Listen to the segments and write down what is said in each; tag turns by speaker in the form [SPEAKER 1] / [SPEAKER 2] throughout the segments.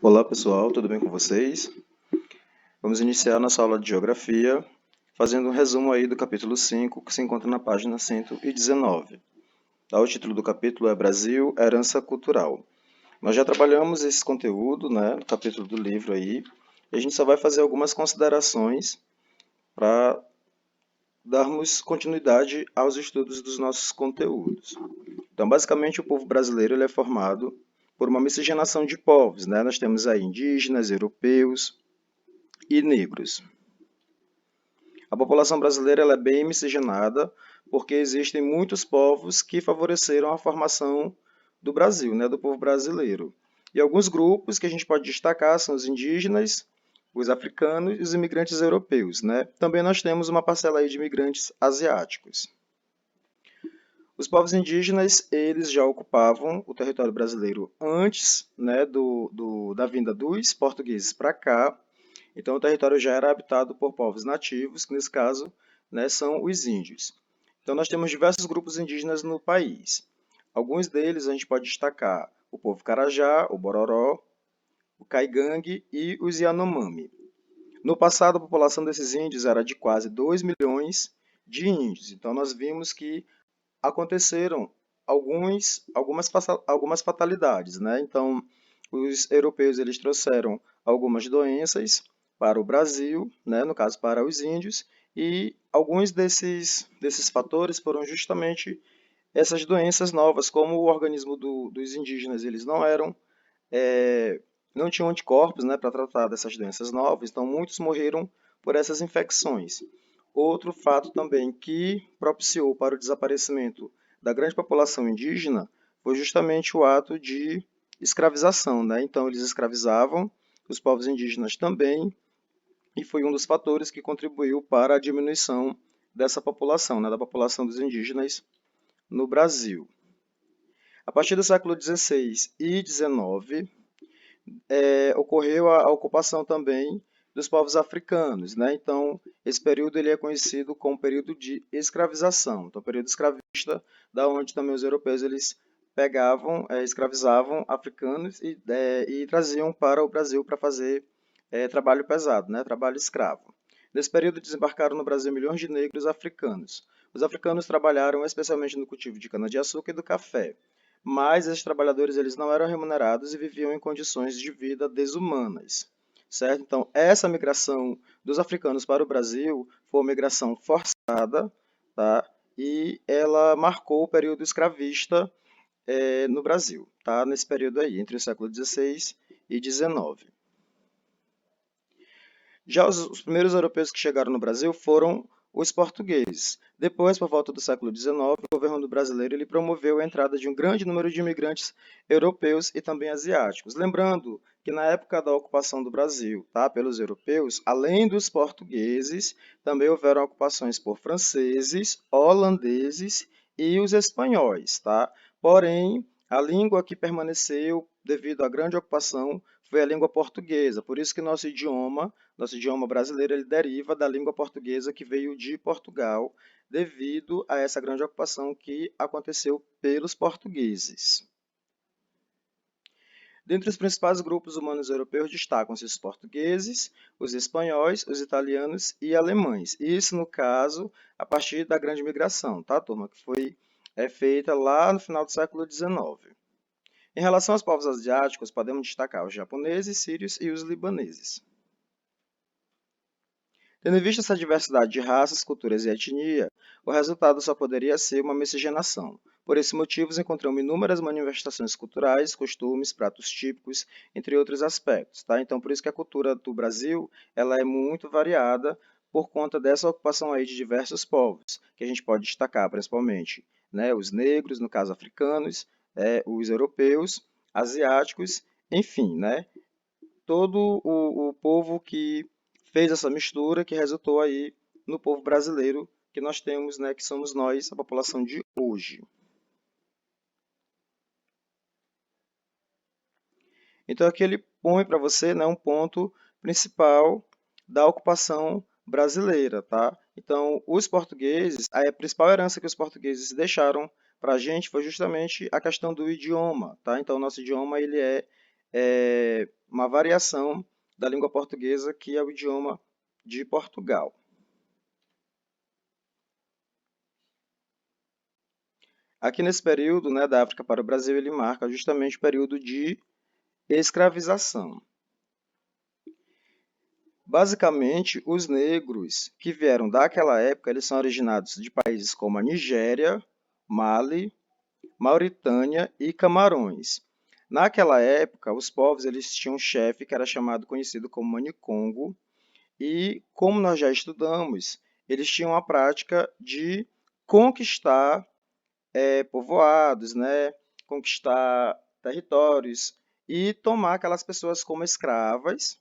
[SPEAKER 1] Olá pessoal, tudo bem com vocês? Vamos iniciar nossa aula de Geografia fazendo um resumo aí do capítulo 5, que se encontra na página 119. O título do capítulo é Brasil, Herança Cultural. Nós já trabalhamos esse conteúdo, no capítulo do livro aí, e a gente só vai fazer algumas considerações para darmos continuidade aos estudos dos nossos conteúdos. Então, basicamente, o povo brasileiro ele é formado por uma miscigenação de povos, Nós temos aí indígenas, europeus e negros. A população brasileira ela é bem miscigenada, porque existem muitos povos que favoreceram a formação do Brasil, do povo brasileiro. E alguns grupos que a gente pode destacar são os indígenas, os africanos e os imigrantes europeus, Também nós temos uma parcela aí de imigrantes asiáticos. Os povos indígenas, eles já ocupavam o território brasileiro antes, da vinda dos portugueses para cá. Então, o território já era habitado por povos nativos, que nesse caso, são os índios. Então, nós temos diversos grupos indígenas no país. Alguns deles a gente pode destacar o povo Carajá, o Bororó, o Caigangue e os Yanomami. No passado, a população desses índios era de quase 2 milhões de índios. Então, nós vimos que aconteceram algumas fatalidades, Então, os europeus eles trouxeram algumas doenças para o Brasil, no caso para os índios, e alguns desses fatores foram justamente essas doenças novas, como o organismo dos indígenas eles não tinham anticorpos, para tratar dessas doenças novas, então muitos morreram por essas infecções. Outro fato também que propiciou para o desaparecimento da grande população indígena foi justamente o ato de escravização, Então eles escravizavam os povos indígenas também, e foi um dos fatores que contribuiu para a diminuição dessa população, da população dos indígenas no Brasil. A partir do século XVI e XIX, ocorreu a ocupação também dos povos africanos, Então, esse período ele é conhecido como período de escravização, então, período escravista, da onde também os europeus eles pegavam, escravizavam africanos e traziam para o Brasil para fazer trabalho pesado, trabalho escravo. Nesse período desembarcaram no Brasil milhões de negros africanos. Os africanos trabalharam especialmente no cultivo de cana-de-açúcar e do café, mas esses trabalhadores eles não eram remunerados e viviam em condições de vida desumanas, certo? Então, essa migração dos africanos para o Brasil foi uma migração forçada, tá? E ela marcou o período escravista no Brasil, tá? Nesse período aí, entre o século XVI e XIX. Já os primeiros europeus que chegaram no Brasil foram os portugueses. Depois, por volta do século XIX, o governo brasileiro ele promoveu a entrada de um grande número de imigrantes europeus e também asiáticos. Lembrando que na época da ocupação do Brasil, pelos europeus, além dos portugueses, também houveram ocupações por franceses, holandeses e os espanhóis, Porém, a língua que permaneceu devido à grande ocupação foi a língua portuguesa. Por isso que nosso idioma brasileiro, ele deriva da língua portuguesa que veio de Portugal, devido a essa grande ocupação que aconteceu pelos portugueses. Dentre os principais grupos humanos europeus destacam-se os portugueses, os espanhóis, os italianos e alemães. Isso, no caso, a partir da Grande Migração, turma? Que foi feita lá no final do século XIX. Em relação aos povos asiáticos, podemos destacar os japoneses, sírios e os libaneses. Tendo em vista essa diversidade de raças, culturas e etnia, o resultado só poderia ser uma miscigenação. Por esses motivos, encontramos inúmeras manifestações culturais, costumes, pratos típicos, entre outros aspectos. Então, por isso que a cultura do Brasil ela é muito variada por conta dessa ocupação aí de diversos povos, que a gente pode destacar principalmente os negros, no caso africanos, os europeus, asiáticos, enfim, todo o povo que fez essa mistura que resultou aí no povo brasileiro que nós temos, que somos nós, a população de hoje. Então aqui ele põe para você um ponto principal da ocupação brasileira, Então os portugueses, a principal herança que os portugueses deixaram para a gente foi justamente a questão do idioma, Então o nosso idioma ele é uma variação da língua portuguesa, que é o idioma de Portugal. Aqui nesse período, né, da África para o Brasil, ele marca justamente o período de escravização. Basicamente, os negros que vieram daquela época, eles são originados de países como a Nigéria, Mali, Mauritânia e Camarões. Naquela época, os povos eles tinham um chefe que era conhecido como Manicongo, e como nós já estudamos, eles tinham a prática de conquistar povoados, né, conquistar territórios e tomar aquelas pessoas como escravas,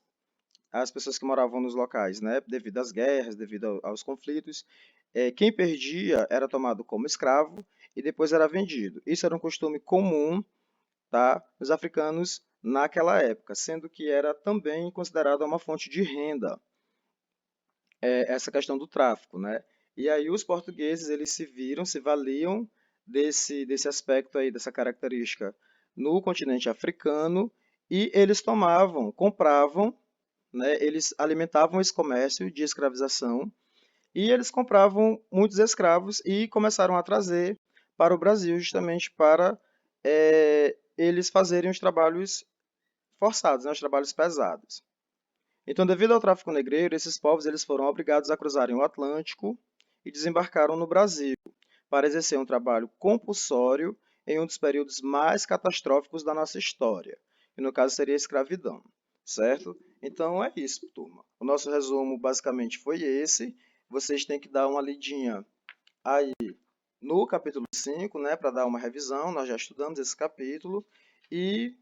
[SPEAKER 1] as pessoas que moravam nos locais, né, devido às guerras, devido aos conflitos. Quem perdia era tomado como escravo e depois era vendido. Isso era um costume comum, tá, dos africanos naquela época, sendo que era também considerada uma fonte de renda, essa questão do tráfico, né? E aí os portugueses eles se valiam desse aspecto aí, dessa característica no continente africano e eles compravam, né? Eles alimentavam esse comércio de escravização e eles compravam muitos escravos e começaram a trazer para o Brasil justamente para eles fazerem os trabalhos forçados, né? Os trabalhos pesados. Então, devido ao tráfico negreiro, esses povos eles foram obrigados a cruzarem o Atlântico e desembarcaram no Brasil para exercer um trabalho compulsório em um dos períodos mais catastróficos da nossa história, que no caso seria a escravidão, certo? Então é isso, turma. O nosso resumo basicamente foi esse. Vocês têm que dar uma lidinha aí no capítulo 5, né, para dar uma revisão. Nós já estudamos esse capítulo e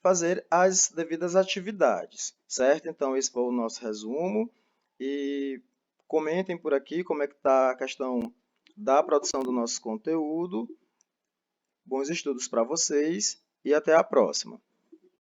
[SPEAKER 1] fazer as devidas atividades, certo? Então, esse foi o nosso resumo e comentem por aqui como é que está a questão da produção do nosso conteúdo. Bons estudos para vocês e até a próxima!